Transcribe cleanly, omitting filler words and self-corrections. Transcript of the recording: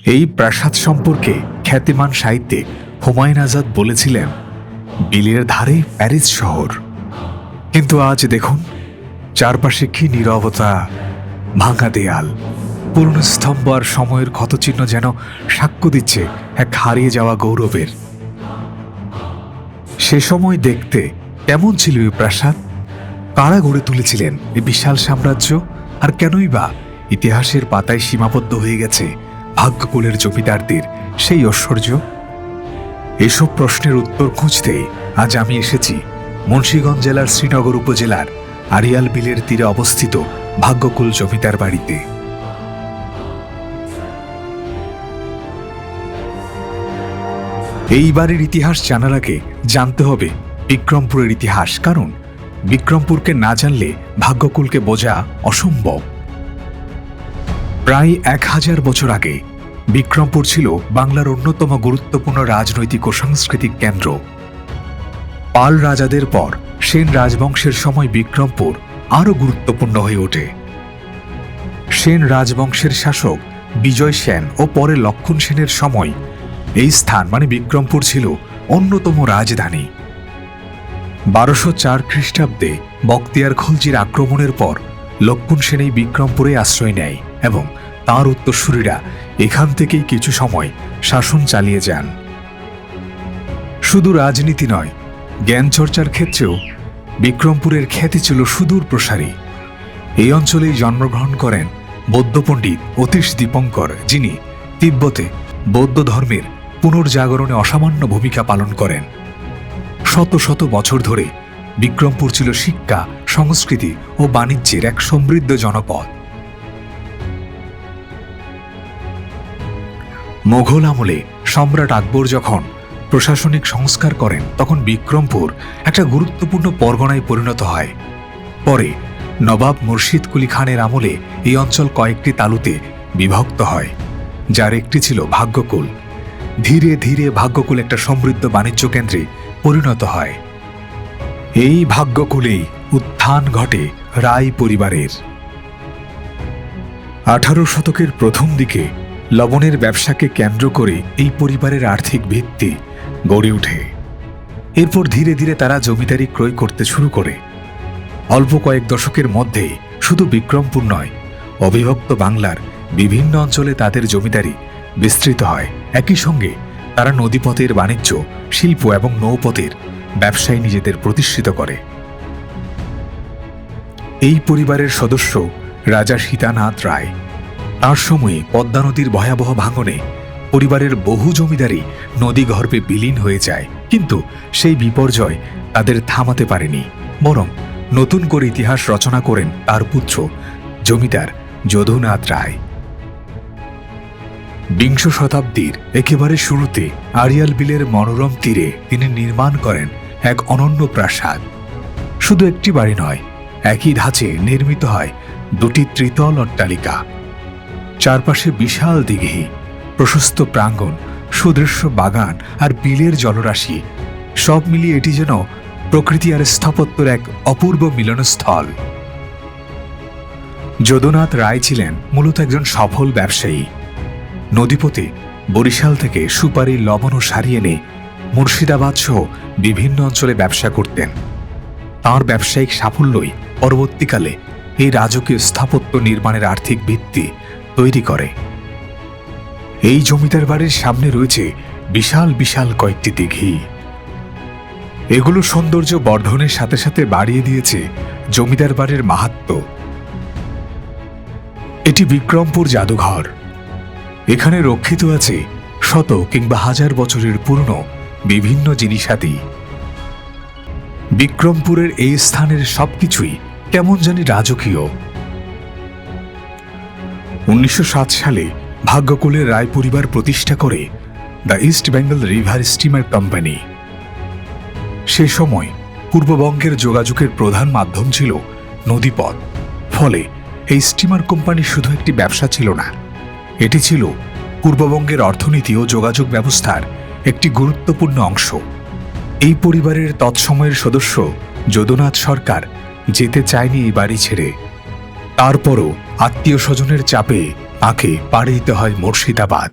এই প্রাসাদ সম্পর্কে খ্যাতিমান সাহিত্যিক হুমায়ুন আজাদ বলেছিলেন, বিলের ধারে প্যারিস শহর। কিন্তু আজ দেখুন, চারপাশে কি নীরবতা, ভাঙা দেয়াল, পুরনো স্তম্ভ আর সময়ের ক্ষতচিহ্ন যেন সাক্ষ্য দিচ্ছে এক হারিয়ে যাওয়া গৌরবের। সে সময় দেখতে কেমন ছিল এই প্রাসাদ? কারা গড়ে তুলেছিলেন এই বিশাল সাম্রাজ্য? আর কেনই বা ইতিহাসের পাতায় সীমাবদ্ধ হয়ে গেছে ভাগ্যকুলের জমিদারদের সেই ঐশ্বর্য? এসব প্রশ্নের উত্তর খুঁজতে আজ আমি এসেছি মুন্সিগঞ্জ জেলার শ্রীনগর উপজেলার আড়িয়াল বিলের তীরে অবস্থিত ভাগ্যকুল জমিদার বাড়িতে। এই বাড়ির ইতিহাস জানার আগে জানতে হবে বিক্রমপুরের ইতিহাস, কারণ বিক্রমপুরকে না জানলে ভাগ্যকুলকে বোঝা অসম্ভব। প্রায় 1000 বছর আগে বিক্রমপুর ছিল বাংলার অন্যতম গুরুত্বপূর্ণ রাজনৈতিক ও সাংস্কৃতিক কেন্দ্র। পাল রাজাদের পর সেন রাজবংশের সময় বিক্রমপুর আরও গুরুত্বপূর্ণ হয়ে ওঠে। সেন রাজবংশের শাসক বিজয় সেন ও পরে লক্ষণ সেনের সময় এই স্থান মানে বিক্রমপুর ছিল অন্যতম রাজধানী। 1204 খ্রিস্টাব্দে বখতিয়ার খলজির আক্রমণের পর লক্ষণ সেন এই বিক্রমপুরে আশ্রয় নেয় এবং তাঁর উত্তরসূরিরা এখান থেকেই কিছু সময় শাসন চালিয়ে যান। শুধু রাজনীতি নয়, জ্ঞান চর্চার ক্ষেত্রেও বিক্রমপুরের খ্যাতি ছিল সুদূর প্রসারী। এই অঞ্চলেই জন্মগ্রহণ করেন বৌদ্ধ পণ্ডিত অতীশ দীপঙ্কর, যিনি তিব্বতে বৌদ্ধ ধর্মের পুনর্জাগরণে অসামান্য ভূমিকা পালন করেন। শত শত বছর ধরে বিক্রমপুর ছিল শিক্ষা, সংস্কৃতি ও বাণিজ্যের এক সমৃদ্ধ জনপদ। মোঘল আমলে সম্রাট আকবর যখন প্রশাসনিক সংস্কার করেন, তখন বিক্রমপুর একটা গুরুত্বপূর্ণ পরগনায় পরিণত হয়। পরে নবাব মুর্শিদ কুলি খানের আমলে এই অঞ্চল কয়েকটি তালুতে বিভক্ত হয়, যার একটি ছিল ভাগ্যকুল। ধীরে ধীরে ভাগ্যকুল একটা সমৃদ্ধ বাণিজ্য কেন্দ্রে পরিণত হয়। এই ভাগ্যকুলেই উত্থান ঘটে রায় পরিবারের। 18 শতকের প্রথম দিকে লবণের ব্যবসাকে কেন্দ্র করে এই পরিবারের আর্থিক ভিত্তি গড়ে ওঠে। এরপর ধীরে ধীরে তারা জমিদারি ক্রয় করতে শুরু করে। অল্প কয়েক দশকের মধ্যেই শুধু বিক্রমপুর নয়, অবিভক্ত বাংলার বিভিন্ন অঞ্চলে তাদের জমিদারি বিস্তৃত হয়। একই সঙ্গে তারা নদীপথের বাণিজ্য, শিল্প এবং নৌপথের ব্যবসায় নিজেদের প্রতিষ্ঠিত করে। এই পরিবারের সদস্য রাজা সীতানাথ রায়। তার সময়ে পদ্মা নদীর ভয়াবহ ভাঙনে পরিবারের বহু জমিদারি নদী গর্ভে বিলীন হয়ে যায়, কিন্তু সেই বিপর্যয় তাদের থামাতে পারেনি, বরং নতুন করে ইতিহাস রচনা করেন তার পুত্র জমিদার যদুনাথ রায়। বিংশ শতাব্দীর একেবারে শুরুতে আড়িয়াল বিলের মনোরম তীরে তিনি নির্মাণ করেন এক অনন্য প্রাসাদ। শুধু একটি বাড়ি নয়, একই ধাঁচে নির্মিত হয় দুটি ত্রিতল অট্টালিকা। চারপাশে বিশাল দিঘি, প্রশস্ত প্রাঙ্গণ, সুদৃশ্য বাগান আর বিলের জলরাশি, সব মিলিয়ে এটি যেন প্রকৃতি আর স্থাপত্যের এক অপূর্ব মিলনস্থল। যদুনাথ রায় ছিলেন মূলত একজন সফল ব্যবসায়ী। নদীপথে বরিশাল থেকে সুপারি, লবণ ও সারি এনে মুর্শিদাবাদ সহ বিভিন্ন অঞ্চলে ব্যবসা করতেন। তাঁর ব্যবসায়িক সাফল্যই পরবর্তীকালে এই রাজকীয় স্থাপত্য নির্মাণের আর্থিক ভিত্তি তৈরি করে। এই জমিদার বাড়ির সামনে রয়েছে বিশাল বিশাল কয়েকটি দিঘি। এগুলো সৌন্দর্য বর্ধনের সাথে সাথে বাড়িয়ে দিয়েছে জমিদার বাড়ির মাহাত্ম্য। এটি বিক্রমপুর জাদুঘর। এখানে রক্ষিত আছে শত কিংবা হাজার বছরের পুরনো বিভিন্ন জিনিসাদি। বিক্রমপুরের এই স্থানের সবকিছুই কেমন জানি রাজকীয়। 1907 সালে ভাগ্যকুলের রায় পরিবার প্রতিষ্ঠা করে the East Bengal River Steamer Company. সে সময় পূর্ববঙ্গের যোগাযোগের প্রধান মাধ্যম ছিল নদীপথ। ফলে এই স্টিমার কোম্পানি শুধু একটি ব্যবসা ছিল না, এটি ছিল পূর্ববঙ্গের অর্থনীতি ও যোগাযোগ ব্যবস্থার একটি গুরুত্বপূর্ণ অংশ। এই পরিবারের তৎসময়ের সদস্য যদুনাথ সরকার যেতে চায়নি এই বাড়ি ছেড়ে। তারপরও আত্মীয় স্বজনের চাপে তাকে পাড়ি দিতে হয় মুর্শিদাবাদ।